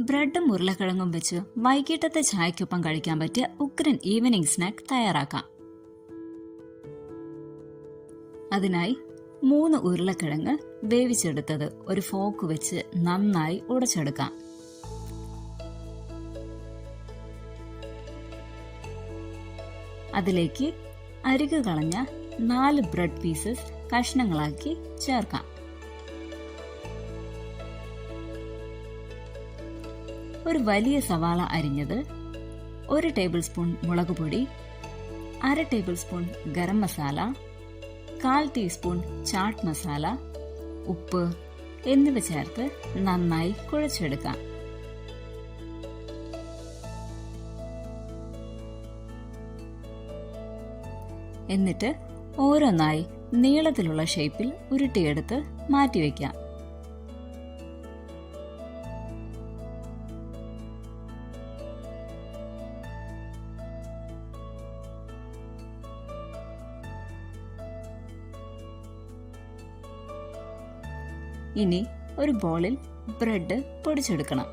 ബ്രെഡും ഉരുളക്കിഴങ്ങും വെച്ച് വൈകിട്ടത്തെ ചായക്കൊപ്പം കഴിക്കാൻ പറ്റിയ ഉഗ്രൻ ഈവനിംഗ് സ്നാക്ക് തയ്യാറാക്കാം. അതിനായി 3 ഉരുളക്കിഴങ്ങ് വേവിച്ചെടുത്തത് ഒരു ഫോർക്ക് വെച്ച് നന്നായി ഉടച്ചെടുക്കാം. അതിലേക്ക് അരികു കളഞ്ഞ 4 ബ്രെഡ് പീസസ് കഷ്ണങ്ങളാക്കി ചേർക്കാം. ഒരു വലിയ സവാള അരിഞ്ഞത്, 1 ടേബിൾ സ്പൂൺ മുളക് പൊടി, 1/2 table spoon garam masala, 1/4 teaspoon chaat masala, ഉപ്പ് എന്നിവ ചേർത്ത് നന്നായി കുഴച്ചെടുക്കാം. എന്നിട്ട് ഓരോന്നായി നീളത്തിലുള്ള ഷേപ്പിൽ ഉരുട്ടിയെടുത്ത് മാറ്റിവെക്കാം. ഇനി ഒരു ബോളിൽ ബ്രെഡ് പൊടിച്ചെടുക്കണം.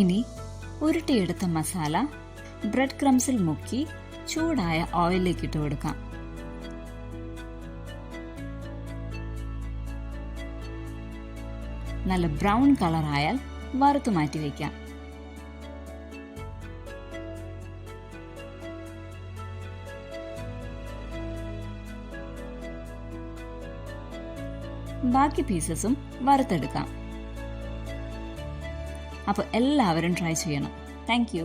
ഇനി ഉരുട്ടിയെടുത്ത മസാല ബ്രെഡ് ക്രംസിൽ മുക്കി ചൂടായ ഓയിലിലേക്ക് ഇട്ട് കൊടുക്കാം. നല്ല ബ്രൗൺ കളർ ആയാൽ വറുത്തു മാറ്റി വയ്ക്കാം. ബാക്കി പീസസും വറുത്തെടുക്കാം. അപ്പോൾ എല്ലാവരും ട്രൈ ചെയ്യണം. Thank you.